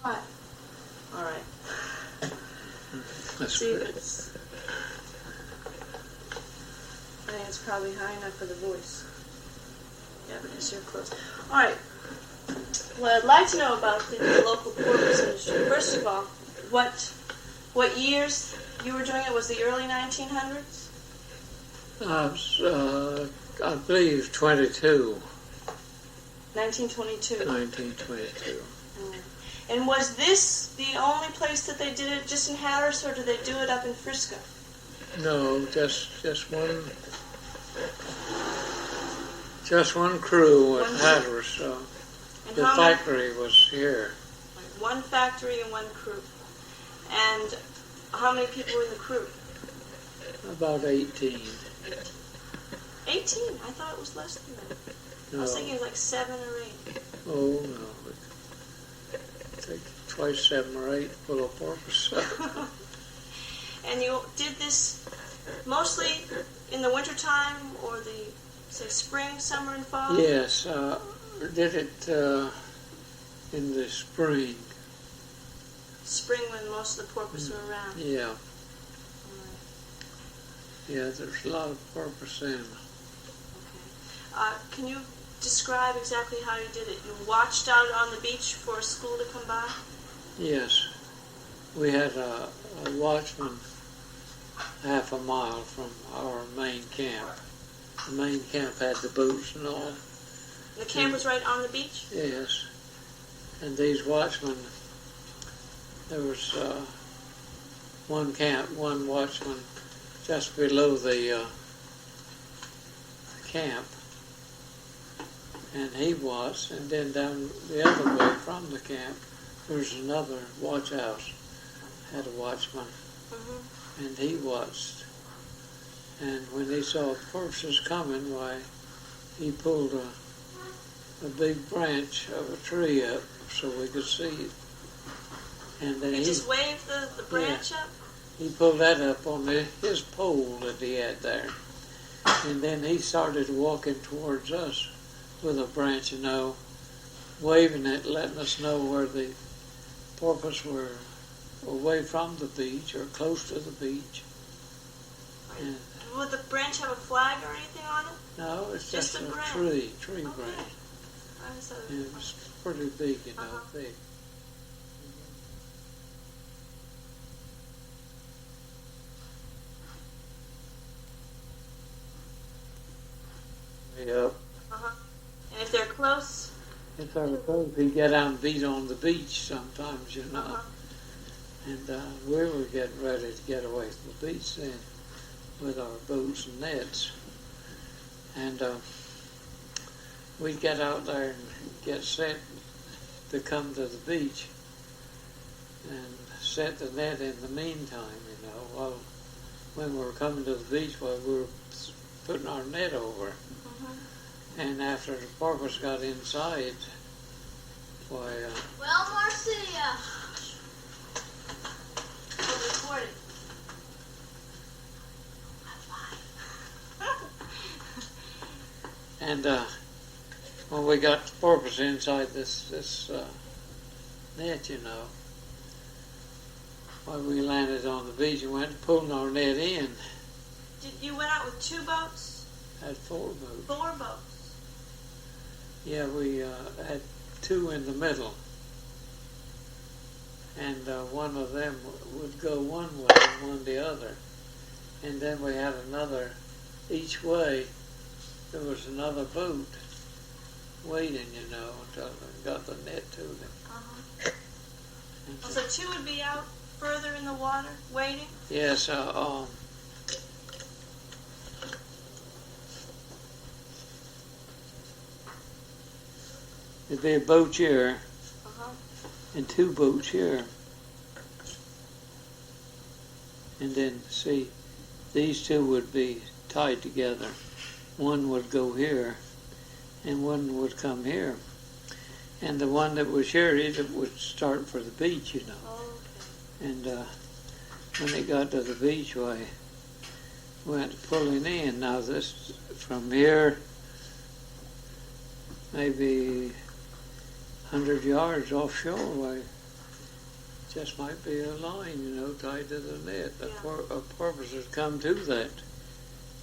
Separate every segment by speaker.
Speaker 1: Hi. All right.
Speaker 2: That's
Speaker 1: See,
Speaker 2: good.
Speaker 1: I think it's probably high enough for the voice. Yeah, because you're close. All right. What I'd like to know about the local porpoise industry. First of all, what years you were doing it? Was the early 1900s?
Speaker 2: I believe 22.
Speaker 1: 1922.
Speaker 2: 1922.
Speaker 1: And was this the only place that they did it, just in Hatteras, or did they do it up in Frisco?
Speaker 2: No, just one crew at Hatteras. So
Speaker 1: And
Speaker 2: the
Speaker 1: how many-
Speaker 2: factory was here.
Speaker 1: One factory and one crew. And how many people were in the crew?
Speaker 2: About 18.
Speaker 1: 18? I thought it was less than that. I
Speaker 2: No.
Speaker 1: was thinking it was like 7 or 8.
Speaker 2: Oh no. It takes twice 7 or 8 to pull a porpoise.
Speaker 1: And you did this mostly in the wintertime or the, say, spring, summer, and fall?
Speaker 2: Yes, did it in the spring.
Speaker 1: Spring when most of the porpoise are around.
Speaker 2: Yeah,
Speaker 1: Alright.
Speaker 2: yeah. There's a lot of porpoise then.
Speaker 1: Okay. Can you describe exactly how you did it? You watched out on the beach for a school to come by?
Speaker 2: Yes, we had a watchman half a mile from our main camp. The main camp had the boats and all.
Speaker 1: The camp was right on the beach?
Speaker 2: Yes, and these watchmen, there was one watchman just below the camp, and he watched, and then down the other way from the camp, there's another watch house, had a watchman, and he watched. And when he saw the porpoises coming, why, he pulled a big branch of a tree up so we could see it. And then
Speaker 1: You just waved the branch up?
Speaker 2: he pulled that up on his pole that he had there. And then he started walking towards us with a branch, waving it, letting us know where the porpoise were away from the beach or close to the beach. And
Speaker 1: Would the branch have a flag or anything on it?
Speaker 2: no, it's
Speaker 1: Just
Speaker 2: just
Speaker 1: a
Speaker 2: a
Speaker 1: branch.
Speaker 2: tree
Speaker 1: Okay.
Speaker 2: branch.
Speaker 1: I just thought
Speaker 2: And
Speaker 1: it
Speaker 2: it
Speaker 1: was
Speaker 2: was pretty big, big. Yep.
Speaker 1: And if they're close,
Speaker 2: If I recall, we get out and beat on the beach sometimes, And we were getting ready to get away from the beach then with our boats and nets. And we'd get out there and get set to come to the beach and set the net in the meantime, while when we were coming to the beach, while we were putting our net over. And after the porpoise got inside, why...
Speaker 3: Well, Marcia.
Speaker 1: we're recording.
Speaker 2: And when we got the porpoise inside this net, while we landed on the beach and went pulling our net in,
Speaker 1: You went out with 2 boats?
Speaker 2: had 4 boats.
Speaker 1: 4 boats?
Speaker 2: Yeah, we had 2 in the middle. And one of them would go one way and one the other. And then we had another, each way, there was another boat waiting, until we got the net to them. And
Speaker 1: So 2 would be out further in the water, waiting?
Speaker 2: yes, there'd be a boat here and 2 boats here. And then, see, these 2 would be tied together. One would go here and one would come here. And the one that was here, it would start for the beach,
Speaker 1: Oh, okay.
Speaker 2: And when they got to the beach, we went pulling in. Now this, from here, maybe 100 yards offshore, just might be a line, tied to the net.
Speaker 1: Yeah.
Speaker 2: A porpoise would come to that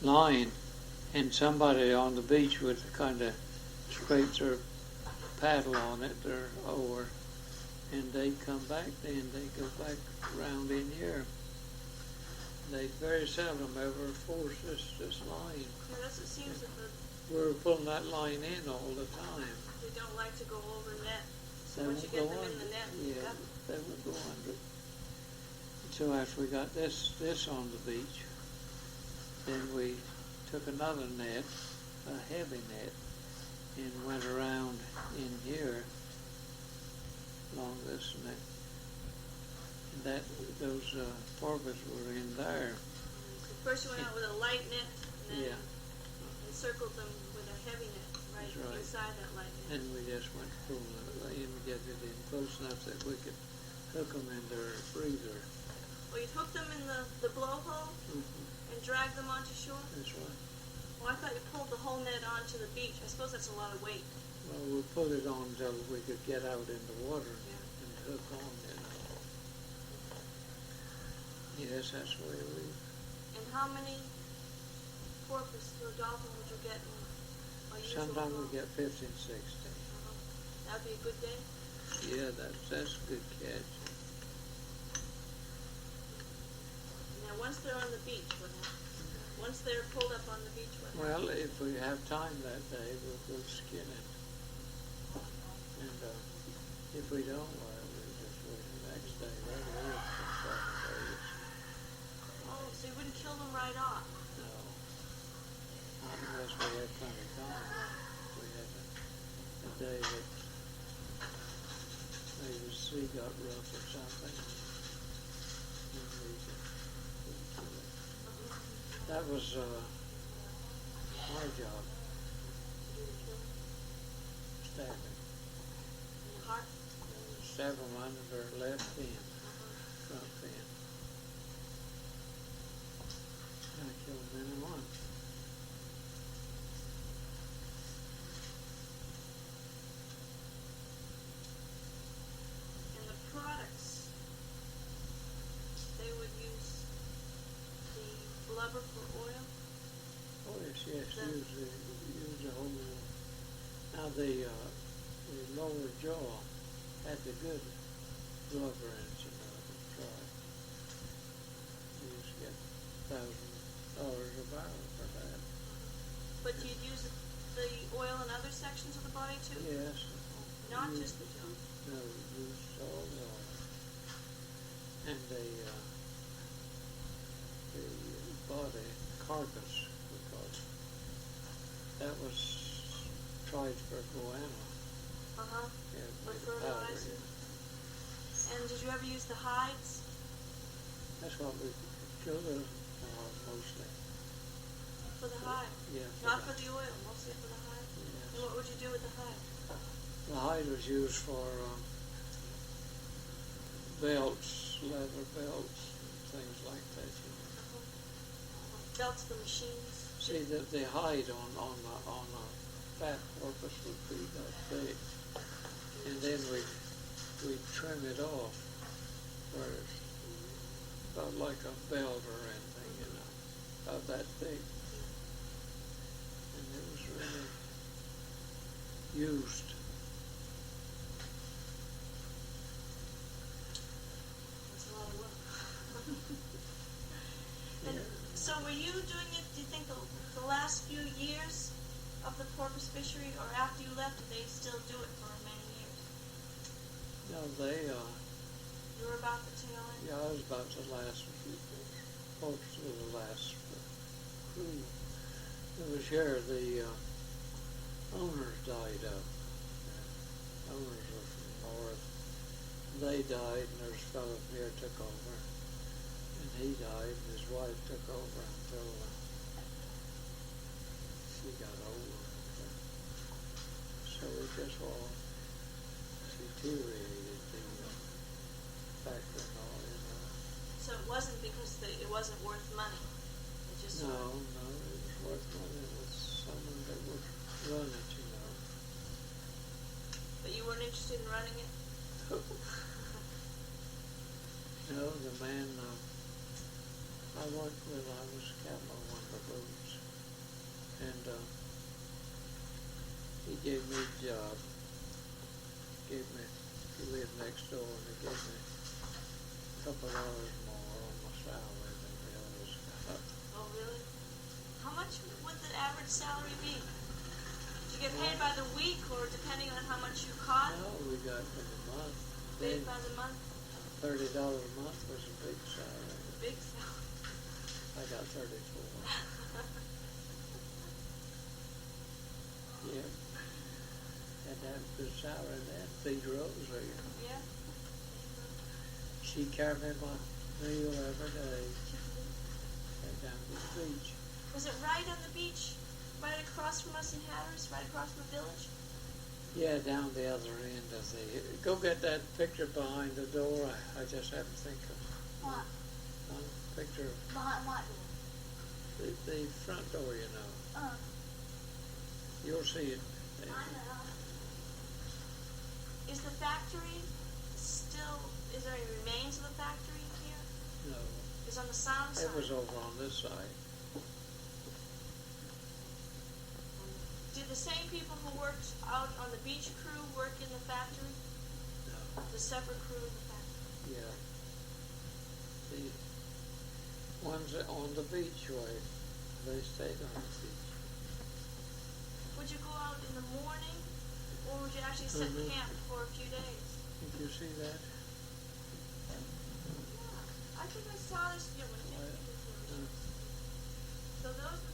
Speaker 2: line, and somebody on the beach would kind of scrape their paddle on it or oar, and they'd come back then. They'd go back around in here. They very seldom ever force this line.
Speaker 1: Yeah, that's it seems that
Speaker 2: We're pulling that line in all the time.
Speaker 1: they don't like to go over net. So
Speaker 2: They
Speaker 1: once you
Speaker 2: won't
Speaker 1: get
Speaker 2: go
Speaker 1: them in
Speaker 2: under.
Speaker 1: the net,
Speaker 2: Yeah,
Speaker 1: you got them.
Speaker 2: they won't go under. So after we got this on the beach, then we took another net, a heavy net, and went around in here along this net. And those porpoises were in there.
Speaker 1: So first you went out with a light net, and then encircled them with a heavy net right,
Speaker 2: That's right.
Speaker 1: inside that light net.
Speaker 2: And we just went pulling it in, get it in close enough that we could hook them in their breather.
Speaker 1: Well, you'd hook them in the blowhole and drag them onto shore?
Speaker 2: That's right.
Speaker 1: Well, I thought you pulled the whole net onto the beach. I suppose that's a lot of weight.
Speaker 2: Well, we put it on until we could get out in the water
Speaker 1: Yeah.
Speaker 2: and hook on, Yes, that's the way we...
Speaker 1: And how many porpoise or dolphin would you get in a usual
Speaker 2: Sometimes
Speaker 1: haul?
Speaker 2: we get 15, 16.
Speaker 1: That would be a good day?
Speaker 2: Yeah, that's a good catch.
Speaker 1: Now, once they're on the beach, what happens? Once they're pulled up on the beach, what happens?
Speaker 2: Well, if we have time that day, we'll go skinning. And if we don't, well, we'll just wait the next day. That'll live for 7 days.
Speaker 1: Oh, so you wouldn't kill them right off?
Speaker 2: No. Not unless we had plenty of time. We had a day that maybe the sea got rough or something. And we could kill it. That was our job, stabbing.
Speaker 1: In the heart?
Speaker 2: Stab them under their left fin, front fin. I killed them in one.
Speaker 1: And the products, they would use the blubber for oil?
Speaker 2: Oh yes, use the whole. Now the lower jaw had the good blubber in it, to try. You just get $1,000 a barrel for that.
Speaker 1: But you'd use the oil in other sections of the body too?
Speaker 2: Yes.
Speaker 1: Not
Speaker 2: use-
Speaker 1: just the jaw?
Speaker 2: No, use all the oil. And the body carcass, because that was tried for guano.
Speaker 1: Uh-huh.
Speaker 2: Yeah,
Speaker 1: For
Speaker 2: made a powder.
Speaker 1: fertilizer. And did you ever use the hides?
Speaker 2: That's what we killed it mostly.
Speaker 1: For the hide?
Speaker 2: Yeah.
Speaker 1: Not for the oil, mostly for the hide?
Speaker 2: Yes.
Speaker 1: And what would you do with the hide?
Speaker 2: The hide was used for belts, leather belts, and things like that.
Speaker 1: Belts for machines?
Speaker 2: See, the hide on a fat porpoise would be that big, and then we trim it off where it's about like a belt or anything, about that big, and it was really used.
Speaker 1: That's a lot of work. And
Speaker 2: Yeah.
Speaker 1: so were you doing it, do you think, the last few years of the porpoise fishery, or after you left, did they still do it for many years?
Speaker 2: No, they,
Speaker 1: You were about the tail end?
Speaker 2: yeah, I was about the last, porpoise was the last crew. It was here, the owners died up. Owners were from the north. They died, and there's a fellow from here took over. And he died, and his wife took over until she got old. So it just all deteriorated, the factory and all,
Speaker 1: So it wasn't because it wasn't worth money? It just
Speaker 2: No, it was worth money. It was someone that would run it,
Speaker 1: But you weren't interested in running it?
Speaker 2: No, the man I worked with, I was captain on one of the boats, and he gave me a job. He lived next door, and he gave me a couple dollars more on my salary than the others got.
Speaker 1: Oh, really? How much would the average salary be? Did you get paid by the week or depending on how much you caught?
Speaker 2: No, we got for the month.
Speaker 1: Paid by the month?
Speaker 2: $30 a month was a big salary.
Speaker 1: Big salary.
Speaker 2: I got 34. Yeah. Had to have a good salary then. Feed Rose there.
Speaker 1: Yeah.
Speaker 2: She carried me my meal every day. Right down to the beach.
Speaker 1: Was it right on the beach? Right across from us in Hatteras? Right across from the village?
Speaker 2: Yeah, down the other end of the... Go get that picture behind the door. I just have to think of...
Speaker 3: What?
Speaker 2: Picture of
Speaker 3: Behind what door?
Speaker 2: the front door, you know. You'll see it.
Speaker 3: I know.
Speaker 1: Is the factory still... Is there any remains of the factory here?
Speaker 2: No.
Speaker 1: It's on the south side?
Speaker 2: It was over on this side.
Speaker 1: Did the same people who worked out on the beach crew work in the factory?
Speaker 2: No.
Speaker 1: The separate crew in the factory?
Speaker 2: Yeah. The ones on the beach way, they stayed on the beach.
Speaker 1: Would you go out in the morning, or would you actually set camp for a few days?
Speaker 2: Did you see that?
Speaker 1: Yeah, I think I saw this. Yeah, when I came to the village. So those were